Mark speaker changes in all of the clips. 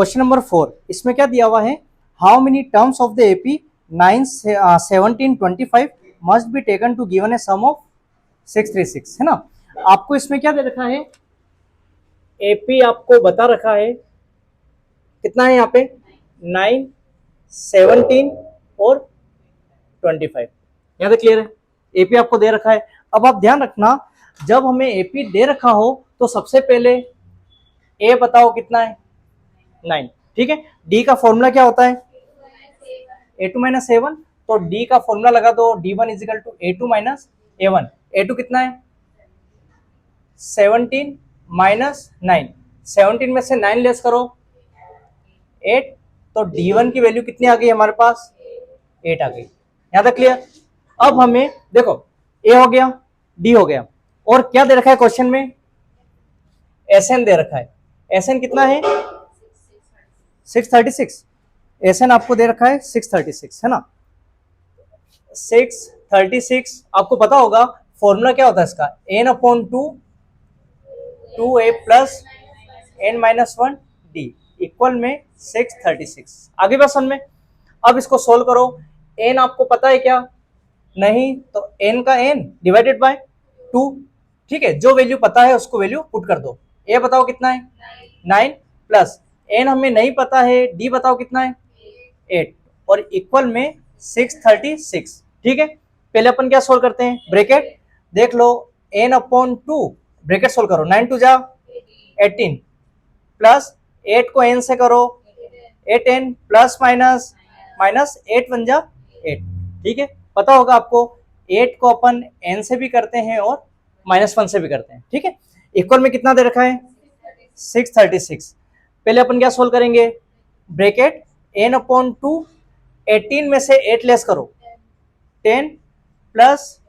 Speaker 1: Question number 4, इसमें क्या दिया हुआ है, how many terms of the AP 9, 17, 25 must be taken to given a sum of 636, है ना। आपको इसमें क्या दे रखा है, एपी आपको बता रखा है कितना है यहाँ पे 9, 17 और 25, यहाँ तक क्लियर है। एपी आपको दे रखा है। अब आप ध्यान रखना, जब हमें एपी दे रखा हो तो सबसे पहले ए बताओ कितना है 9, ठीक है। डी का फॉर्मूला क्या होता है A2 माइनस A1, तो डी का फॉर्मूला लगा दो D1 is equal to A2 minus A1। A2 कितना है 17 माइनस 9, 17 में से 9 लेस करो 8, तो D1 की वैल्यू कितनी आ गई हमारे पास 8 आ गई। यहां तक क्लियर। अब हमें देखो ए हो गया, डी हो गया, और क्या दे रखा है क्वेश्चन में, एसएन दे रखा है। एसएन कितना है 636, एसएन आपको दे रखा है 636, है ना। 636 आपको पता होगा फॉर्मूला क्या होता है इसका, n upon 2 2a plus n minus 1 d equal में 636। आगे बसन में अब इसको सोल्व करो। n आपको पता है क्या, नहीं, तो n का n डिवाइडेड बाय 2, ठीक है। जो वैल्यू पता है उसको वैल्यू पुट कर दो। a बताओ कितना है 9 प्लस n हमें नहीं पता है, d बताओ कितना है 8 और इक्वल में 636, ठीक है। पहले अपन क्या सोल्व करते हैं, ब्रैकेट देख लो, n अपॉन 2 ब्रैकेट सोल्व करो, 9 2 जा 18 प्लस 8 को n से करो 8n प्लस माइनस माइनस 8 1 जा 8, ठीक है। पता होगा आपको 8 को अपन n से भी करते हैं और -1 से भी करते हैं, ठीक है। इक्वल में कितना दे रखा है 636। पहले अपन क्या सोल्व करेंगे, ब्रैकेट n अपॉन 2, 18 में से 8 लेस करो 10 प्लस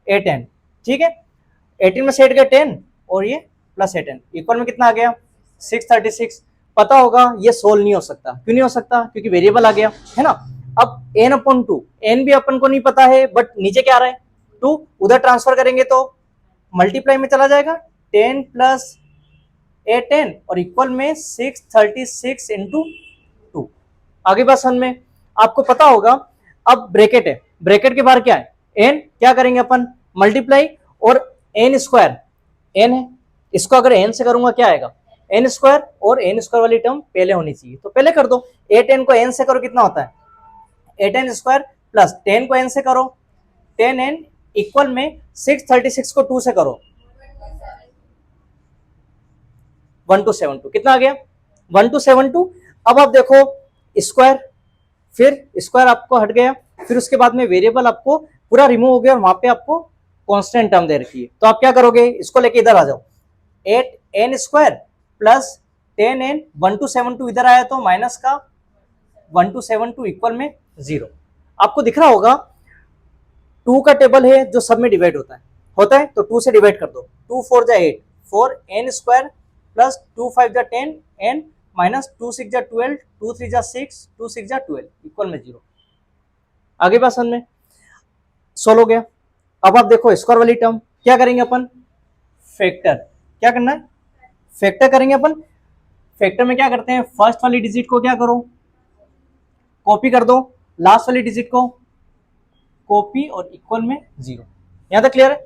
Speaker 1: 8n, ठीक है। 18 में से 8 गया 10 और ये प्लस 8n, इक्वल में कितना आ गया 636। पता होगा ये सोल्व नहीं हो सकता, क्यों नहीं हो सकता, क्योंकि वेरिएबल आ गया, है ना। अब n अपॉन 2, n भी अपन को नहीं पता है, बट नीचे क्या आ रहा है 2, उधर ट्रांसफर करेंगे तो मल्टीप्लाई में चला जाएगा 10 प्लस 8n और इक्वल में 636 इंटू 2। आगे बात समझ में, आपको पता होगा अब ब्रैकेट है, ब्रैकेट के बाहर क्या है n, क्या करेंगे अपन मल्टीप्लाई और n स्क्वायर, n है, इसको अगर n से करूंगा क्या आएगा n स्क्वायर, और n स्क्वायर वाली टर्म पहले होनी चाहिए तो पहले कर दो। 8n को n से करो कितना होता है 8n स्क्वायर प्लस 10 को n से करो 10n इक्वल में 636 को 2 से करो 1272, कितना आ गया 1272। अब आप देखो स्क्वायर, फिर स्क्वायर आपको हट गया, फिर उसके बाद में वेरिएबल आपको पूरा रिमूव हो गया और वहां पे आपको कांस्टेंट टर्म दे रखी है, तो आप क्या करोगे, इसको लेके इधर आ जाओ 8n स्क्वायर प्लस 10n 1272 इधर आया तो माइनस का 1272 इक्वल में 0। आपको दिख रहा होगा 2 का टेबल है जो सब में डिवाइड होता है तो 2 से डिवाइड कर दो, 2 4 जा 8, 4n स्क्वायर प्लस 2 5 जा 10 n माइनस 2 6 जा 12, 2 3 जा 6, 2 6 जा 12 इक्वल में 0। आगे बात समझ में, सोल्व हो गया। अब आप देखो स्क्वायर वाली टर्म क्या करेंगे अपन, फैक्टर, क्या करना है फैक्टर करेंगे अपन। फैक्टर में क्या करते हैं, फर्स्ट वाली डिजिट को क्या करो कॉपी कर दो, लास्ट वाली डिजिट को कॉपी और इक्वल में 0। यहां तक क्लियर है,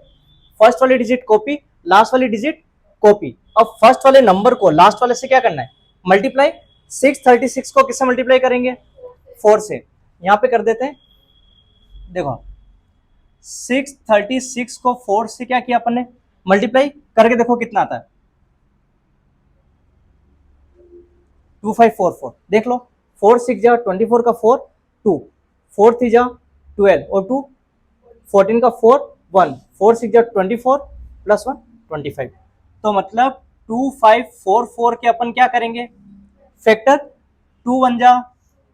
Speaker 1: फर्स्ट वाली डिजिट कॉपी, लास्ट वाली डिजिट कॉपी। अब फर्स्ट वाले नंबर को लास्ट वाले से क्या करना है मल्टीप्लाई, 636 को किससे मल्टीप्लाई करेंगे 4 से, यहां पे कर देते हैं, देखो 636 को 4 से क्या किया अपन ने मल्टीप्लाई करके, देखो कितना आता है 2544, देख लो 4 6 जा 24 का 4 2, 4 3 जा 12 और 2 14 का 4 1, 4 6 जा 24 प्लस 1 25, तो मतलब 2544 के अपन क्या करेंगे फैक्टर, 2 1 जा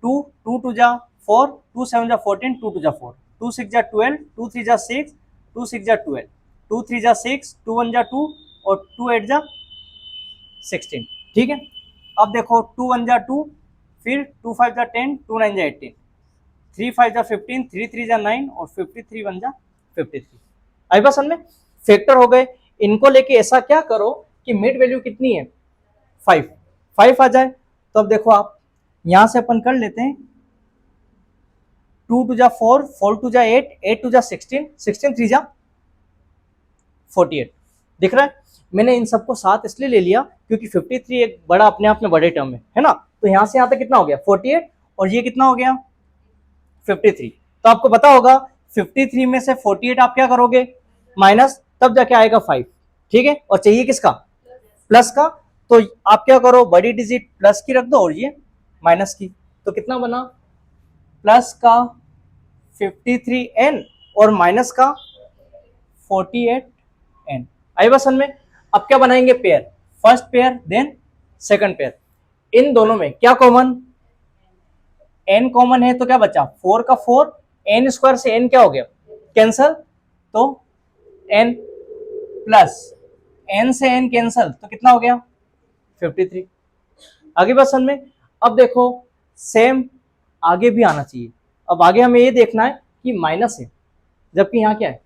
Speaker 1: 2, 2 2 जा 4, 2 7 जा 14, 2 2 जा 4, 2 6 जा 12, 2 3 जा 6, 2 6 जा 12, 2 3 जा 6, 2 1 जा 2 और 2 8 जा 16, ठीक है। अब देखो 2 1 जा 2, फिर 2 5 जा 10, 2 9 जा 18, 3 5 जा 15, 3 3 जा 9 और 53 1 जा 53। आई बात समझ में, फैक्टर हो गए। इनको लेके ऐसा क्या करो कि मिड वैल्यू कितनी है 5 आ जाए, तो अब देखो आप यहां से अपन कर लेते हैं 2 टू जा 4, 4 टू जा 8, 8 टू जा 16, 16 3 जा 48। दिख रहा है? मैंने इन सबको साथ इसलिए ले लिया क्योंकि 53 एक बड़ा अपने आप में बड़े टर्म है ना। तो यहां से यहां तक कितना हो गया 48, और ये कितना हो गया 53। तो आपको पता होगा 53 में से 48 आप क्या करोगे माइनस, तब जाके आएगा 5। ठीक है, और चाहिए किसका प्लस का। तो आप क्या करो बड़ी डिजिट प्लस की रख दो और ये माइनस की। तो कितना बना प्लस का 53n और माइनस का 48n। आई बात समझ में? अब क्या बनाएंगे pair, first pair then second pair. इन दोनों में क्या कॉमन, n कॉमन है तो क्या बचा 4 का 4, n स्क्वायर से n क्या हो गया कैंसल, तो n प्लस n से n कैंसल तो कितना हो गया 53। आगे बात समझ में? अब देखो सेम आगे भी आना चाहिए। अब आगे हमें ये देखना है कि माइनस है जबकि यहाँ क्या है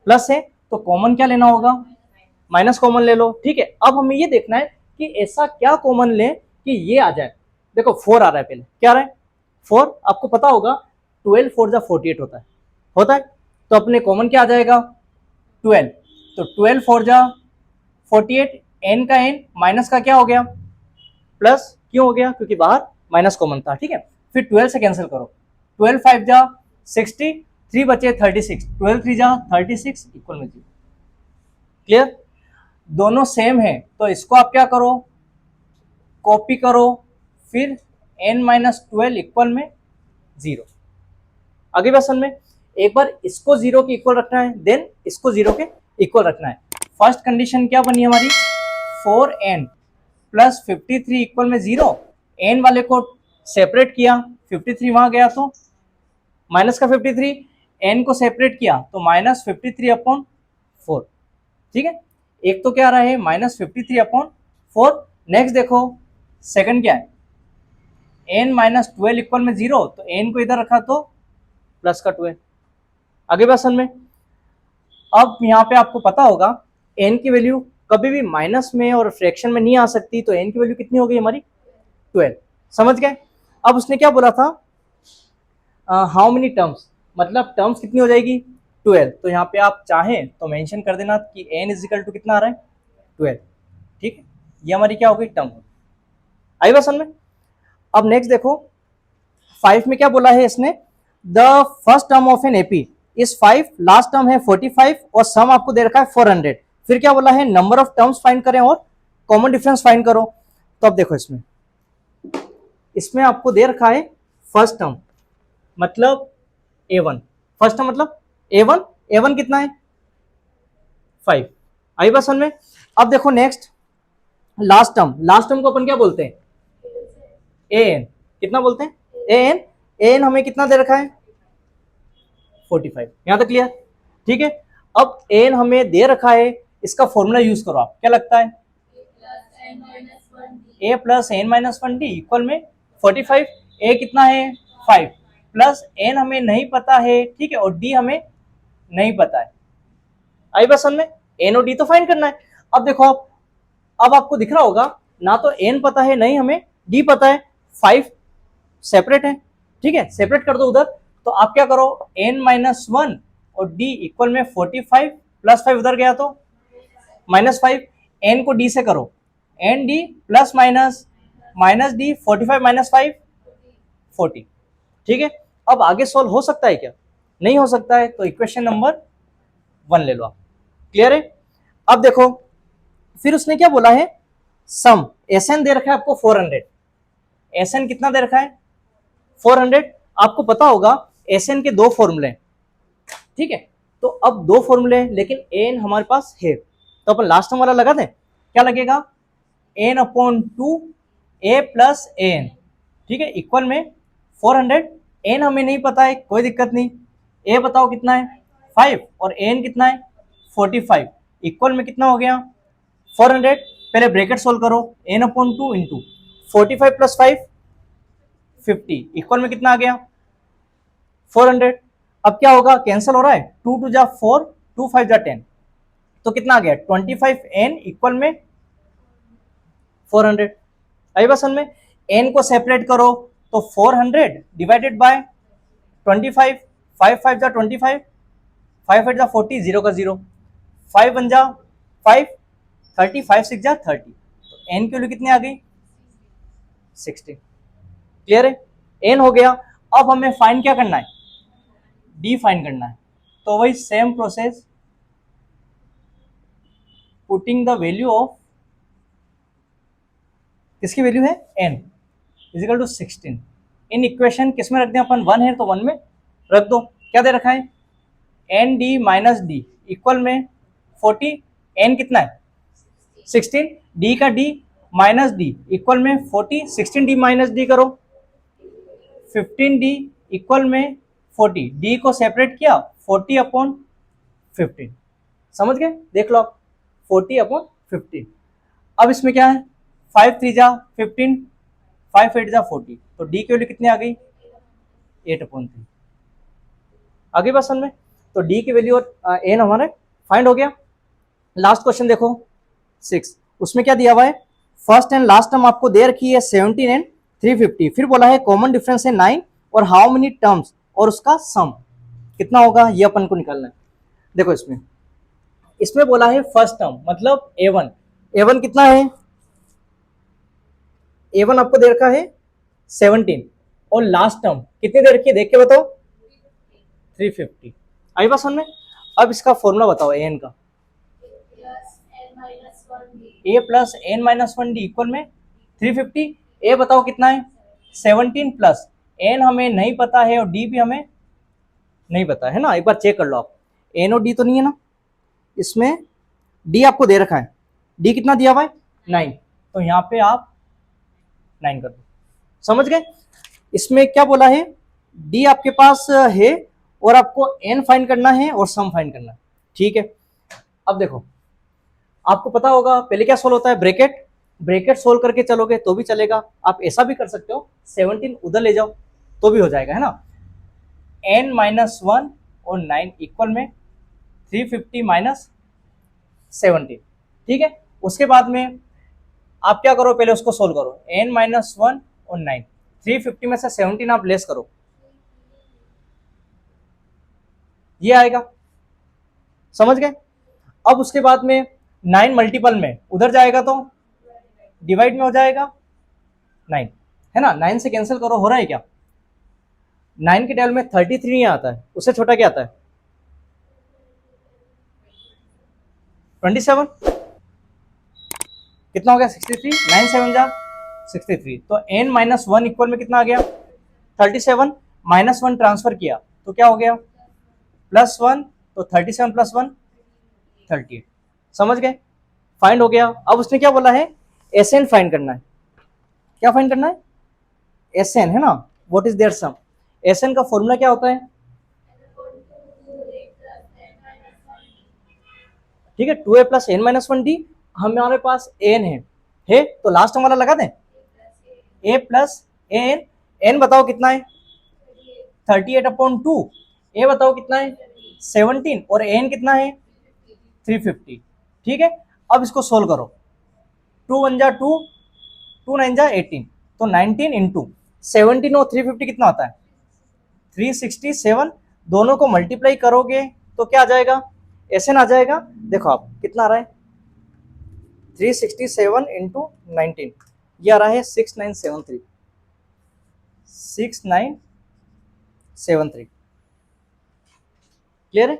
Speaker 1: प्लस है, तो कॉमन क्या लेना होगा माइनस कॉमन ले लो। ठीक है, अब हमें ये देखना है कि ऐसा क्या कॉमन ले कि ये आ जाए। देखो 4 आ रहा है, पहले क्या आ रहा है 4, आपको पता होगा 12 4 जा 48 होता है। तो अपने कॉमन क्या आ जाएगा 12, तो 12 4 जा 48, n का n माइनस का क्या हो गया प्लस, क्यों हो गया क्योंकि बाहर माइनस कॉमन था। ठीक है, फिर 12 से कैंसिल करो, 12 5 जा 60, 3 बचे 36, 12 3 जा 36 इक्वल में 0। क्लियर? दोनों सेम है तो इसको आप क्या करो कॉपी करो, फिर n माइनस 12 इक्वल में 0। आगे बात समझ में? एक बार इसको 0 के इक्वल रखना है, देन इसको 0 के इक्वल रखना है। फर्स्ट कंडीशन क्या बनी हमारी 4n प्लस 53 इक्वल में 0। n वाले को सेपरेट किया, 53 वहां गया तो माइनस का 53, n को सेपरेट किया तो माइनस 53 अपॉन 4। ठीक है, एक तो क्या आ रहा है माइनस 53 अपॉन 4। नेक्स्ट देखो सेकंड क्या है n माइनस 12 इक्वल में 0, तो n को इधर रखा तो प्लस का 12। आगे बात समझ में? अब यहाँ पे आपको पता होगा n की वैल्यू कभी भी माइनस में और फ्रैक्शन में नहीं आ सकती, तो n की वैल्यू कितनी हो गई हमारी 12। समझ गए? अब उसने क्या बोला था हाउ मेनी टर्म्स, मतलब टर्म्स कितनी हो जाएगी 12। तो यहाँ पे आप चाहें तो मेंशन कर देना कि n इजिकल टू कितना आ रहा है 12। ठीक है, ये हमारी क्या हो गई टर्म। आई बात समझ में? अब नेक्स्ट देखो 5 में क्या बोला है इसने, the first term of an AP is 5, last term है 45 और सम आपको दे रखा है 400। फिर क्या बोला है नंबर ऑफ टर्म्स फाइंड करें और कॉमन डिफरेंस फाइंड करो। तो अब देखो इसमें आपको दे रखा है फर्स्ट टर्म मतलब a1, फर्स्ट टर्म मतलब a1, a1 कितना है 5। आई बात समझ में? अब देखो नेक्स्ट लास्ट टर्म को अपन क्या बोलते हैं an, कितना बोलते हैं an हमें कितना दे रखा है 45। यहां तक क्लियर? ठीक है, अब an हमें दे रखा है, इसका फॉर्मूला यूज करो आप, क्या लगता है a plus n minus 1d equal में 45। a कितना है 5 प्लस n हमें नहीं पता है, ठीक है, और d हमें नहीं पता है। आई बात समझ में? n और d तो फाइंड करना है। अब देखो आप, अब आपको दिख रहा होगा ना तो n पता है नहीं हमें d पता है, 5 सेपरेट है। ठीक है, सेपरेट कर दो उधर। तो आप क्या करो n माइनस 1 और d इक्वल में 45 प्लस 5 उधर गया तो माइनस 5, n को d से करो n d plus minus minus d 45 minus 5 40। ठीक है, अब आगे सोल्व हो सकता है क्या? नहीं हो सकता है, तो इक्वेशन नंबर 1 ले लो आप। क्लियर है? अब देखो फिर उसने क्या बोला है सम, एसएन दे रखा है आपको 400। एसएन कितना दे रखा है 400। आपको पता होगा एसएन के दो फॉर्मूले, ठीक है, तो अब दो फॉर्मूले लेकिन एन हमारे पास है, तो अपन लास्ट टर्म वाला लगा दें। क्या लगेगा एन अपॉन 2 ए प्लस एन, ठीक है, इक्वल में 400। एन हमें नहीं पता है, कोई दिक्कत नहीं, ए बताओ कितना है 5 और एन कितना है 45, इक्वल में कितना हो गया 400। पहले ब्रैकेट सोल्व करो, n upon 2 into 45 plus 5 50, equal में कितना आ गया 400। अब क्या होगा कैंसिल हो रहा है, 2 2 जा 4, 2 5 जा 10, तो कितना आ गया 25 एन इक्वल में 400। आई बात समझ में? n को सेपरेट करो तो 400 डिवाइडेड बाय 25, 5 5 जा 25, 5 8 जा 40, 0 का 0, 5 1 जा 5, 30, 5 6 जा 30, तो n की वैल्यू कितनी आ गई 16। क्लियर है, n हो गया। अब हमें फाइंड क्या करना है, d फाइंड करना है। तो वही same process, putting the value of, किसकी वैल्यू है n इजिकल टू 16 इन इक्वेशन, किस में रख दें अपन, 1 है तो 1 में रख दो। क्या दे रखा है, n d minus d equal में 40, एन कितना है 16, डी का डी माइनस डी इक्वल में 40, 16 डी माइनस डी करो, 15 डी इक्वल में 40, डी को सेपरेट किया 40 अपॉन 15, समझ गए, देख लो आप 40 अपॉन 15। अब इसमें क्या है, 5 3 जा 15, 5 8 जा 40, तो डी की वैल्यू कितनी आ गई 8 अपॉन 3। आगे बात समझ में, तो डी की वैल्यू और एन हमारे फाइंड हो गया। लास्ट क्वेश्चन देखो 6, उसमें क्या दिया हुआ है, फर्स्ट एंड लास्ट टर्म आपको दे रखी है 17 एंड 350, फिर बोला है कॉमन डिफरेंस है 9 और हाउ मेनी टर्म्स, और उसका सम कितना होगा ये अपन को निकालना है। देखो इसमें बोला है फर्स्ट टर्म मतलब a1, a1 कितना है, a1 आपको दे रखा है 17 और लास्ट टर्म कितनी दे रखी है देख के बताओ 350। आई बात समझ में। अब इसका फॉर्मूला बताओ an का, a plus n minus 1 d equal में 350, a बताओ कितना है 17 प्लस n हमें नहीं पता है और d भी हमें नहीं पता है ना, एक बार चेक कर लो आप, n और d तो नहीं है ना, इसमें d आपको दे रखा है, d कितना दिया हुआ है 9, तो यहाँ पे आप 9 कर दो, समझ गए। इसमें क्या बोला है, d आपके पास है और आपको n फाइंड करना है और सम फाइंड करना है, ठीक है। अब देखो आपको पता होगा पहले क्या सोल्व होता है, ब्रैकेट, ब्रैकेट सोल्व करके चलोगे तो भी चलेगा, आप ऐसा भी कर सकते हो 17 उधर ले जाओ तो भी हो जाएगा, है ना। n माइनस 1 और 9 इक्वल में 350 माइनस 17, ठीक है। उसके बाद में आप क्या करो, पहले उसको सोल्व करो, n माइनस 1 और 9, 350 में से 17 आप लेस करो, ये आएगा, समझ गए। अब उसके बाद में 9 मल्टीपल में उधर जाएगा तो डिवाइड में हो जाएगा 9, है ना, 9 से कैंसिल करो, हो रहा है क्या, 9 के टेबल में 33 आता है, उससे छोटा क्या आता है 27, कितना हो गया 63, 9 7 जा 63, तो n माइनस 1 इक्वल में कितना आ गया 37, माइनस 1 ट्रांसफर किया तो क्या हो गया प्लस 1, तो 37 प्लस 1 38, समझ गए, फाइंड हो गया। अब उसने क्या बोला है एसएन फाइंड करना है, क्या फाइंड करना है एसएन, है ना, what is their sum, Sn का फॉर्मूला क्या होता है, ठीक है 2a plus n minus 1 D, हमारे पास एन है तो लास्ट वाला लगा दें, a प्लस एन, एन बताओ कितना है 38 अपॉन 2, ए बताओ कितना है 17 और एन कितना है 350, ठीक है। अब इसको सोल्व करो, 2 1 जा 2, 2 9 जा 18, तो 19 इंटू 17 और 350 कितना होता है 367, दोनों को मल्टीप्लाई करोगे तो क्या आ जाएगा एसएन आ जाएगा, देखो आप कितना आ रहा है 367 इंटू 19, ये आ रहा है 6973, 6973, क्लियर है।